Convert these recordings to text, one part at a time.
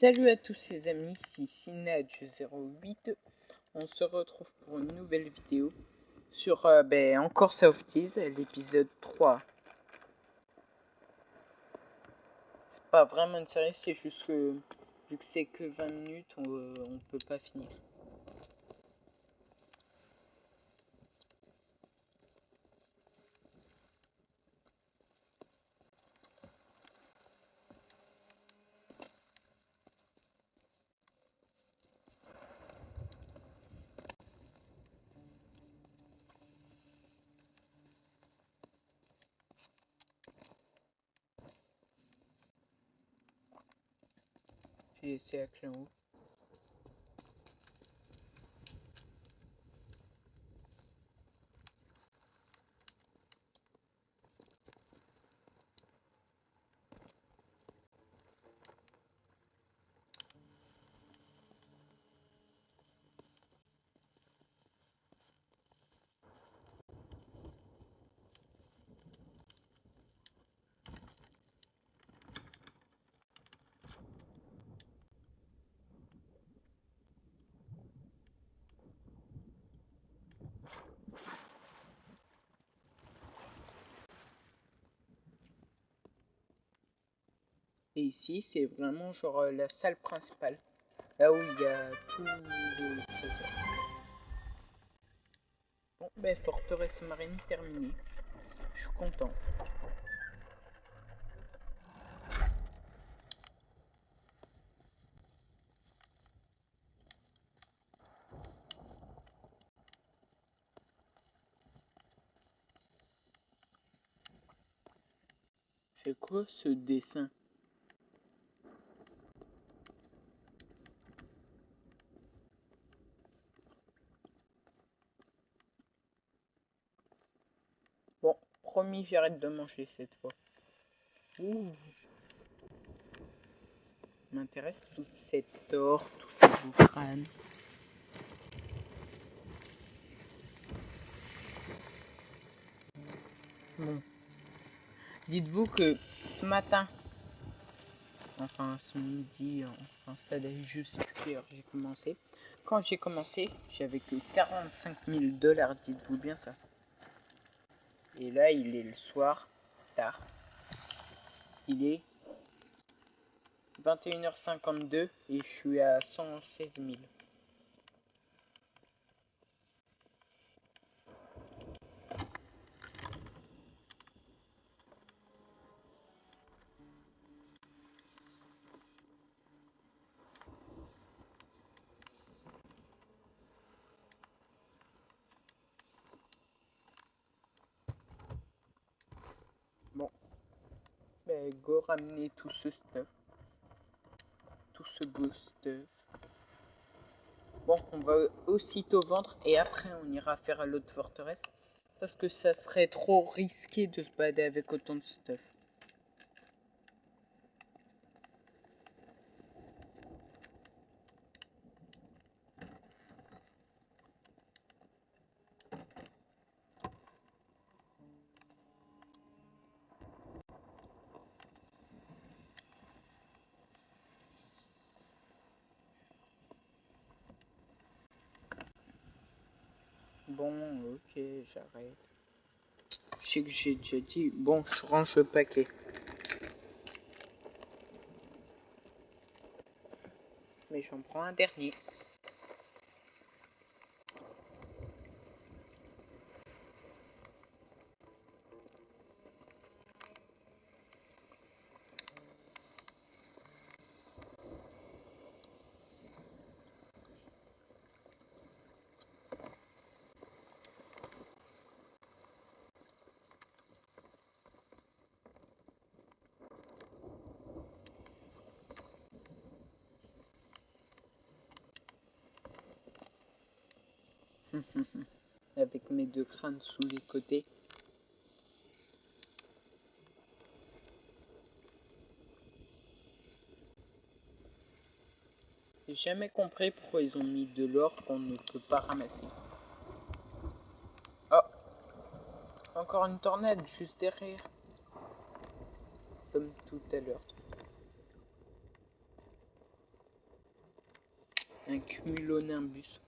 Salut à tous les amis, ici Sinage08. On se retrouve pour une nouvelle vidéo sur encore Sea of Thieves, l'épisode 3. C'est pas vraiment une série, c'est juste que vu que c'est que 20 minutes, on peut pas finir. J'ai laissé la clé en haut. Et ici, c'est vraiment genre la salle principale. Là où il y a tous les trésors. Bon, forteresse marine terminée. Je suis content. C'est quoi ce dessin? Bon, promis, j'arrête de manger cette fois. Ouh. M'intéresse toute cette or, tous ces beaux crânes. Bon. Dites-vous que ce matin, enfin ce midi, enfin ça allait juste plus j'ai commencé. Quand j'ai commencé, j'avais que 45 000 $, dites-vous bien ça. Et là, il est le soir, tard. Il est 21h52 et je suis à 116 000. Bon, go ramener tout ce stuff. Tout ce beau stuff. Bon, on va aussitôt vendre et après on ira faire à l'autre forteresse. Parce que ça serait trop risqué de se balader avec autant de stuff. Bon, ok, j'arrête. Je sais que j'ai déjà dit. Bon, je range le paquet. Mais j'en prends un dernier. Avec mes deux crânes sous les côtés. J'ai jamais compris pourquoi ils ont mis de l'or qu'on ne peut pas ramasser. Oh, encore une tornade juste derrière. Comme tout à l'heure. Un cumulonimbus.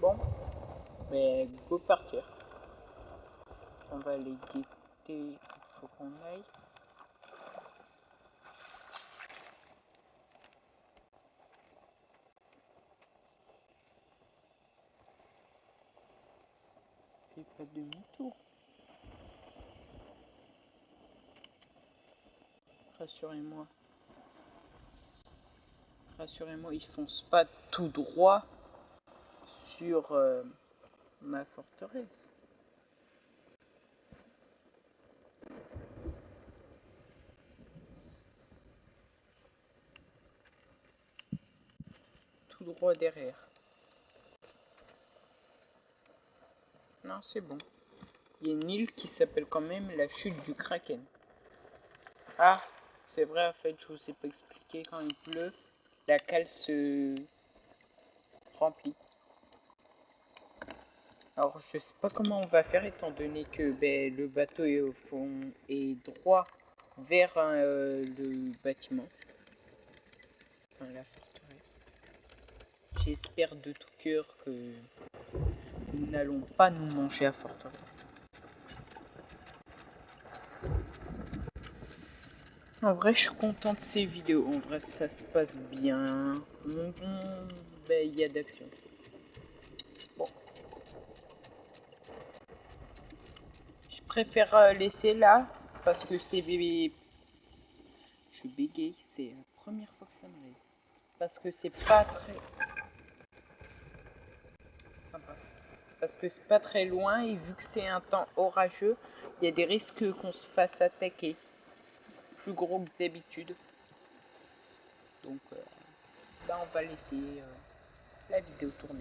Bon, mais go partir. On va les guetter, il faut qu'on aille. Fais pas demi-tour. Rassurez-moi. Rassurez-moi, ils foncent pas tout droit sur ma forteresse. Tout droit derrière. Non, c'est bon. Il y a une île qui s'appelle quand même la chute du Kraken. Ah, c'est vrai, en fait, je vous ai pas expliqué, quand il pleut, la cale se remplit. Alors, je sais pas comment on va faire, étant donné que le bateau est au fond et droit vers le bâtiment. Enfin, la forteresse. J'espère de tout cœur que nous n'allons pas nous manger à forteresse. En vrai, je suis content de ces vidéos. En vrai, ça se passe bien. Il y a d'action. Bon. Je préfère laisser là parce que c'est bébé. Je bégaye. C'est la première fois que ça m'arrive. Parce que c'est pas très sympa. Parce que c'est pas très loin et vu que c'est un temps orageux, il y a des risques qu'on se fasse attaquer. Plus gros que d'habitude. Donc, on va laisser la vidéo tourner.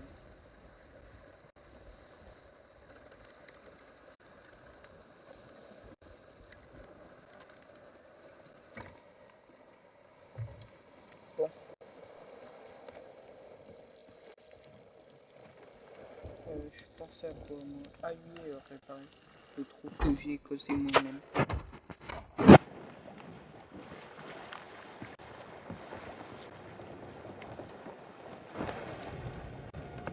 Bon. Je pensais à quoi moi. Ah oui, réparer le trou que j'ai causé moi-même.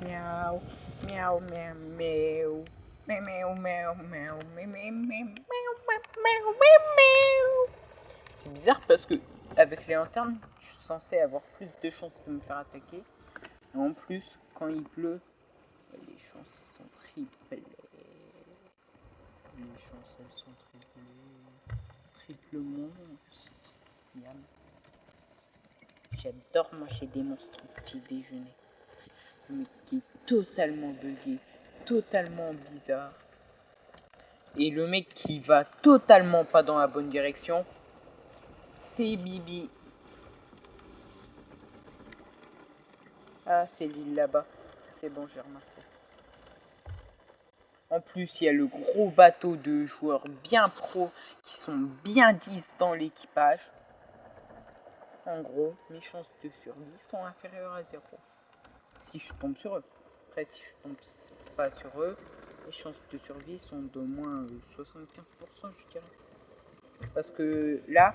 Miaou, miaou, miaou, miaou. Miaou, miaou, miaou, miaou. C'est bizarre parce que avec les lanternes, je suis censé avoir plus de chances de me faire attaquer. Et en plus, quand il pleut, les chances sont triplées. Les chances, elles sont triplées. Triplement. Miam. J'adore manger des monstres au petit déjeuner. Mais qui est totalement bugué, totalement bizarre. Et le mec qui va totalement pas dans la bonne direction, c'est Bibi. Ah, c'est l'île là-bas. C'est bon, j'ai remarqué. En plus, il y a le gros bateau de joueurs bien pros qui sont bien 10 dans l'équipage. En gros, mes chances de survie sont inférieures à 0. Si je tombe sur eux. Après, si je tombe pas sur eux, les chances de survie sont d'au moins 75%, je dirais. Parce que là,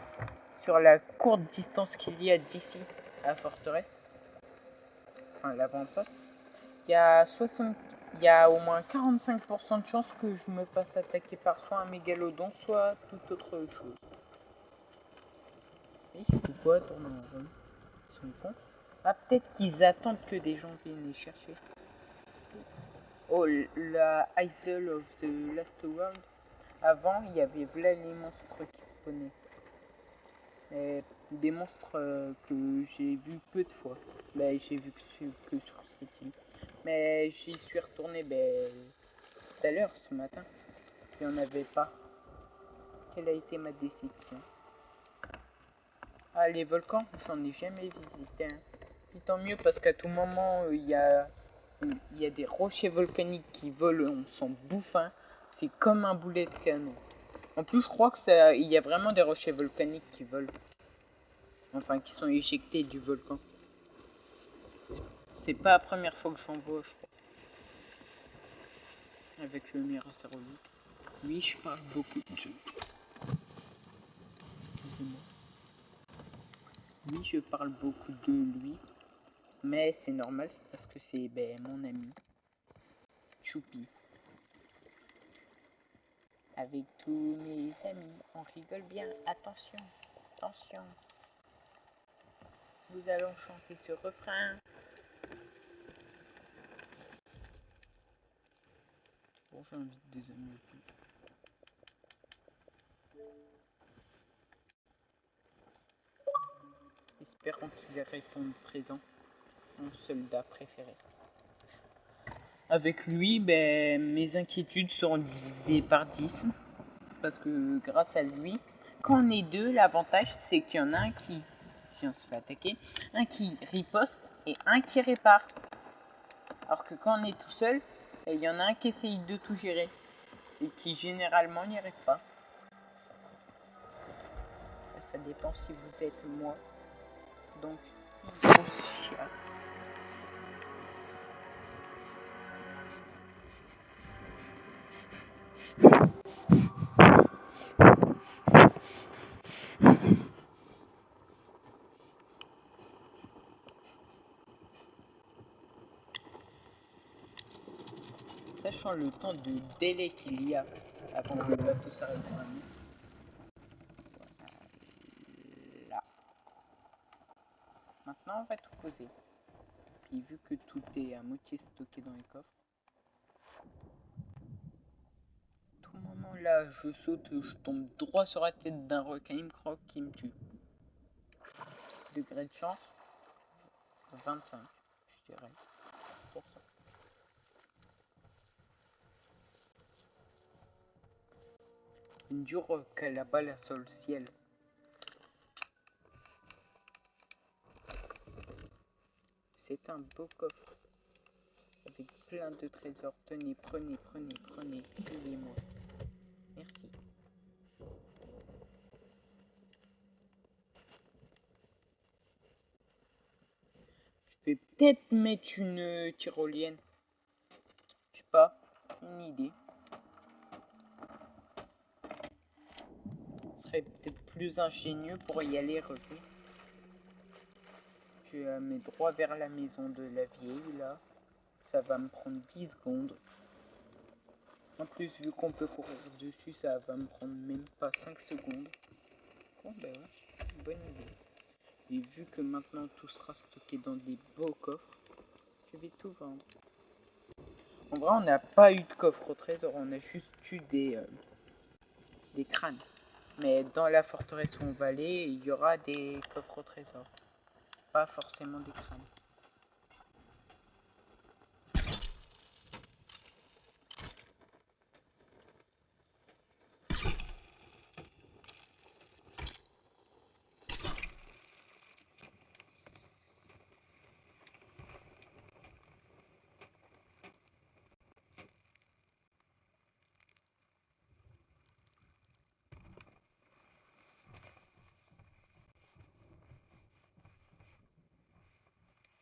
sur la courte distance qu'il y a d'ici à la forteresse, enfin l'avant-poste, il y a au moins 45% de chances que je me fasse attaquer par soit un mégalodon, soit toute autre chose. Et pourquoi tourner en rond? Ils sont cons. Ah, peut-être qu'ils attendent que des gens viennent les chercher. Oh, la Isle of the Last World. Avant, il y avait là les monstres qui spawnaient. Des monstres que j'ai vu peu de fois. J'ai vu que sur cette île. Mais j'y suis retourné tout à l'heure, ce matin. Il n'y en avait pas. Quelle a été ma déception? Ah, les volcans, j'en ai jamais visité. Hein. Et tant mieux parce qu'à tout moment, il y a des rochers volcaniques qui volent, on s'en bouffe. Hein. C'est comme un boulet de canon. En plus, je crois que ça, il y a vraiment des rochers volcaniques qui volent. Enfin, qui sont éjectés du volcan. C'est pas la première fois que j'en vois, je crois. Avec le Mira 08. Oui, je parle beaucoup de... Excusez-moi. Oui, je parle beaucoup de lui. Mais c'est normal, c'est parce que c'est mon ami. Choupi. Avec tous mes amis, on rigole bien. Attention, attention. Nous allons chanter ce refrain. Bon, j'invite des amis aussi. Espérons qu'il répondre présent. Mon soldat préféré. Avec lui, mes inquiétudes seront divisées par 10. Parce que grâce à lui, quand on est deux, l'avantage c'est qu'il y en a un qui, si on se fait attaquer, un qui riposte et un qui répare. Alors que quand on est tout seul, il y en a un qui essaye de tout gérer et qui généralement n'y arrive pas. Ça dépend si vous êtes moi. Donc, une grosse chiasse. Sachant le temps de délai qu'il y a avant que le bateau s'arrête dans la nuit. Voilà. Maintenant, on va tout poser. Puis vu que tout est à moitié stocké dans les coffres, tout moment là, je saute, je tombe droit sur la tête d'un requin, il me croque, qui me tue. Degré de chance, 25, je dirais. Pour ça. Une dure qu'elle la balle sur le ciel. C'est un beau coffre. Avec plein de trésors. Tenez, prenez, prenez, prenez. Suivez-moi. Merci. Je vais peut-être mettre une tyrolienne. Je sais pas. Une idée. Ce serait peut-être plus ingénieux pour y aller revenir. Je mets droit vers la maison de la vieille là. Ça va me prendre 10 secondes. En plus, vu qu'on peut courir dessus, ça va me prendre même pas 5 secondes. Bon, ouais, bonne idée. Et vu que maintenant tout sera stocké dans des beaux coffres, je vais tout vendre. En vrai, on n'a pas eu de coffre au trésor, on a juste eu des crânes. Mais dans la forteresse où on va aller, il y aura des coffres au trésor. Pas forcément des crânes.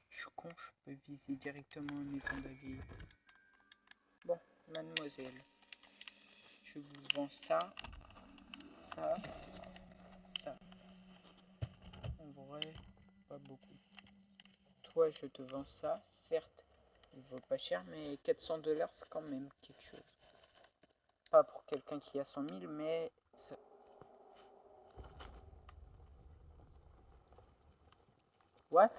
Je suis con, je peux viser directement la maison de la vieille. Bon, mademoiselle, je vous vends ça, ça, ça. En vrai, pas beaucoup. Toi, je te vends ça, certes, il vaut pas cher, mais 400 $, c'est quand même quelque chose. Pas pour quelqu'un qui a 100 000, mais ça... What?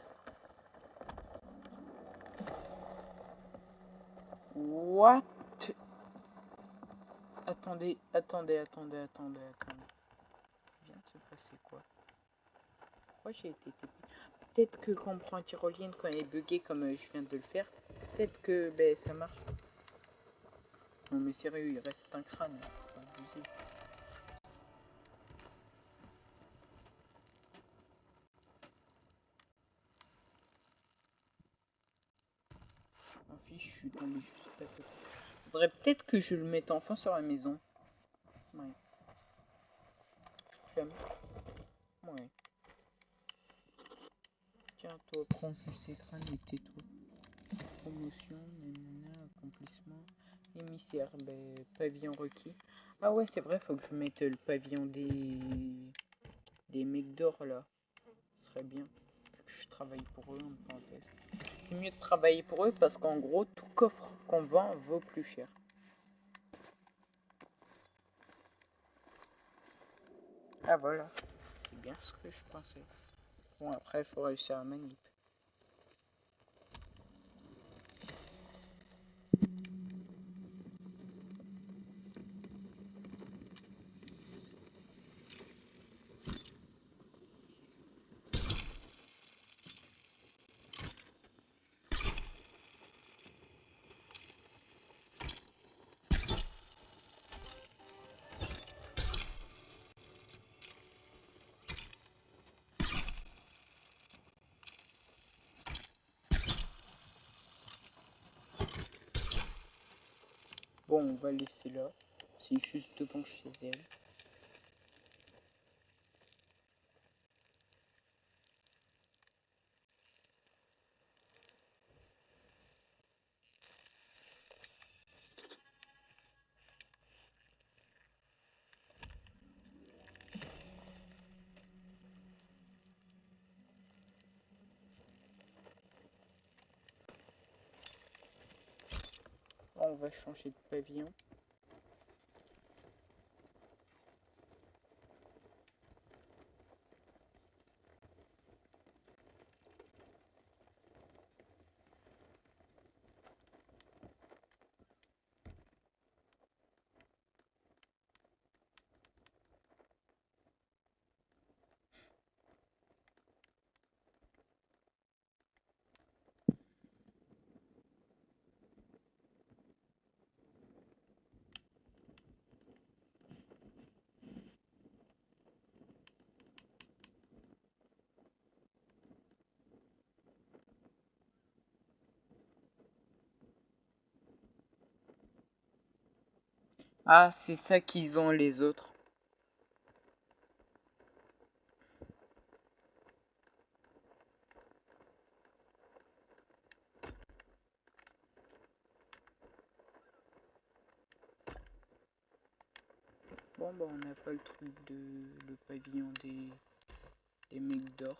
What? Attendez. Il vient de se passer quoi? Pourquoi j'ai été TP? Peut-être que quand on prend un tyrolienne quand elle est buggée comme je viens de le faire, peut-être que ça marche. Non mais sérieux, il reste un crâne. Faut abuser. En fiche, je suis tombé juste à côté. Faudrait peut-être que je le mette enfin sur la maison. Ouais. J'aime. Ouais. Tiens, toi, prends ce écran et tais-toi. Promotion, nanana, accomplissement, émissaire, ben, pavillon requis. Ah ouais, c'est vrai, faut que je mette le pavillon des mecs d'or là. Ce serait bien que je travaille pour eux en parenthèse. C'est mieux de travailler pour eux parce qu'en gros, tout coffre qu'on vend vaut plus cher. Ah voilà, c'est bien ce que je pensais. Bon, après, il faut réussir à manip. Bon, on va laisser là. C'est juste devant chez elle. On va changer de pavillon. Ah, c'est ça qu'ils ont les autres. Bon, bah, on n'a pas le truc de le pavillon des mecs d'or.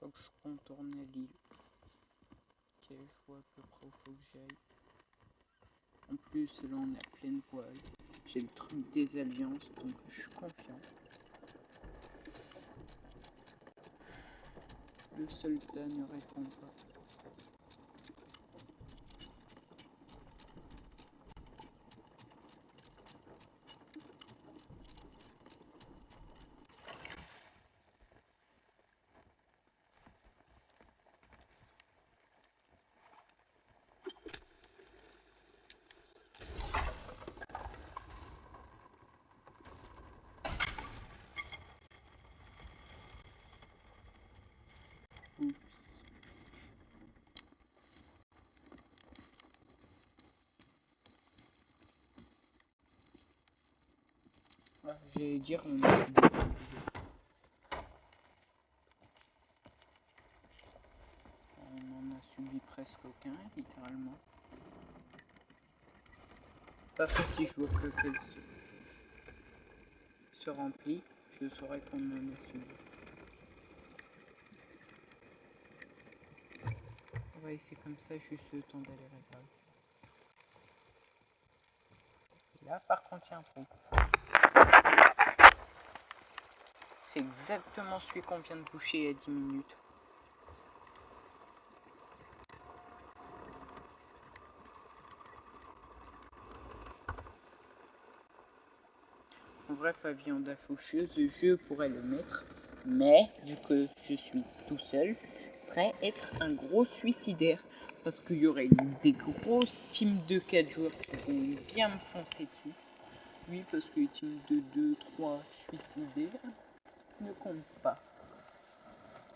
Faut que je contourne l'île. Ok, je vois à peu près où faut que j'aille. En plus, là, on est à pleine voile. J'ai le truc des alliances, donc je suis confiant. Le soldat ne répond pas. Oups. Ah, j'allais dire, on en a subi presque aucun, littéralement. De toute façon, si je vois que qu'elle se remplit, je saurai qu'on en a subi. On va essayer comme ça, juste le temps d'aller réparer. Là, par contre, il y a un trou. C'est exactement celui qu'on vient de boucher il y a 10 minutes. En vrai, pavillon d'affaucheuse, je pourrais le mettre. Mais vu que je suis tout seul, serait être un gros suicidaire. Parce qu'il y aurait des grosses teams de 4 joueurs qui vont bien me foncer dessus. Oui, parce que les teams de 2, 3 suicidaires ne comptent pas.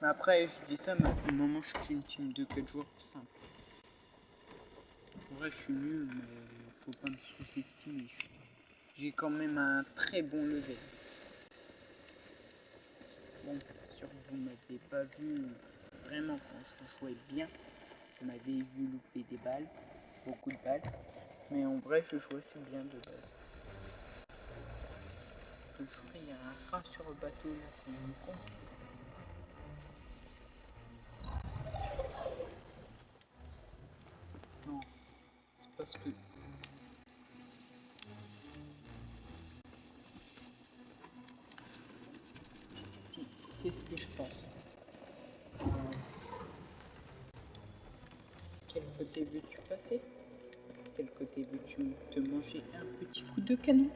Mais après, je dis ça, mais au moment je suis une team de 4 joueurs simple. En vrai, je suis nul, mais faut pas me sous-estimer. J'ai quand même un très bon level. Bon, sûr que vous m'avez pas vu vraiment quand je jouais bien. Vous m'avez vu louper des balles, beaucoup de balles. Mais en vrai, je joue assez bien de base. Je crois qu'il y a un frein sur le bateau là, c'est une con. Non, c'est parce que... C'est ce que je pense. Quel côté veux-tu passer? Quel côté veux-tu te manger un petit coup de canon?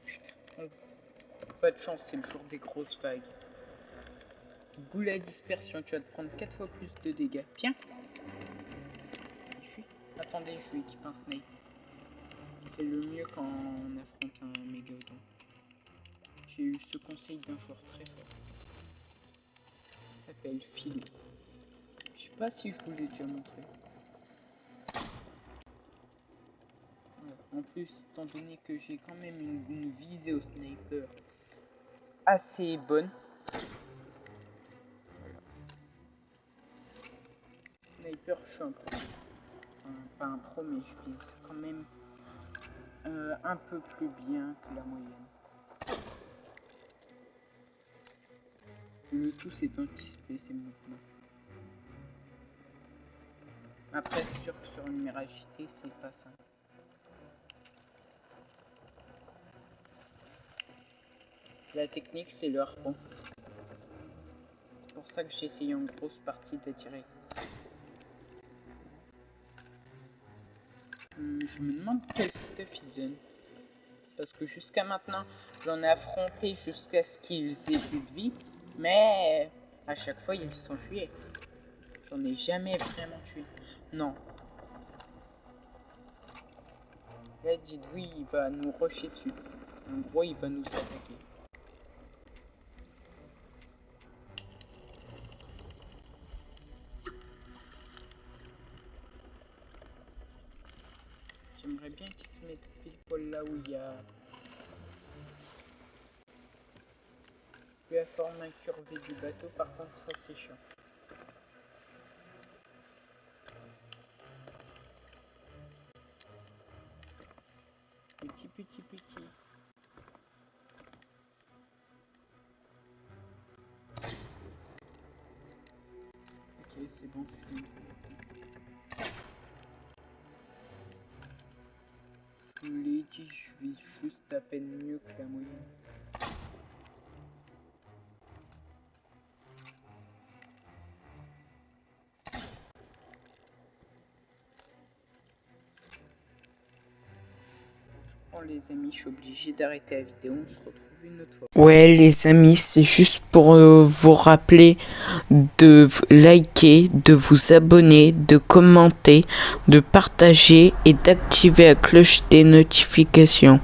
Putain, pas de chance, c'est le jour des grosses vagues. Boule à dispersion, tu vas te prendre 4 fois plus de dégâts. Bien. Attendez, je vais équiper un snipe. C'est le mieux quand on affronte un mégalodon. J'ai eu ce conseil d'un joueur très fort. Il s'appelle Philo. Je sais pas si je vous l'ai déjà montré. En plus, étant donné que j'ai quand même une visée au sniper assez bonne. Sniper, je suis un pro. Enfin, pas un pro, mais je vise quand même un peu plus bien que la moyenne. Le tout, c'est d'anticiper ces mouvements. Après, c'est sûr que sur une Mirage JT, c'est pas simple. La technique, c'est le harpon. C'est pour ça que j'ai essayé en grosse partie d'attirer. Je me demande quel stuff ils donnent. Parce que jusqu'à maintenant, j'en ai affronté jusqu'à ce qu'ils aient plus de vie. Mais à chaque fois, ils s'enfuyaient. J'en ai jamais vraiment tué. Non. Là, dites oui, il va nous rusher dessus. En gros, il va nous attaquer. J'aimerais bien qu'il se mette pile poil là où il y a... la forme incurvée du bateau, par contre, ça c'est chiant. Petit. Ok, c'est bon, je suis... Je vous l'ai dit, je vis juste à peine mieux que la moyenne. Bon les amis, je suis obligé d'arrêter la vidéo, on se retrouve une autre fois. Ouais les amis, c'est juste pour vous rappeler de liker, de vous abonner, de commenter, de partager et d'activer la cloche des notifications.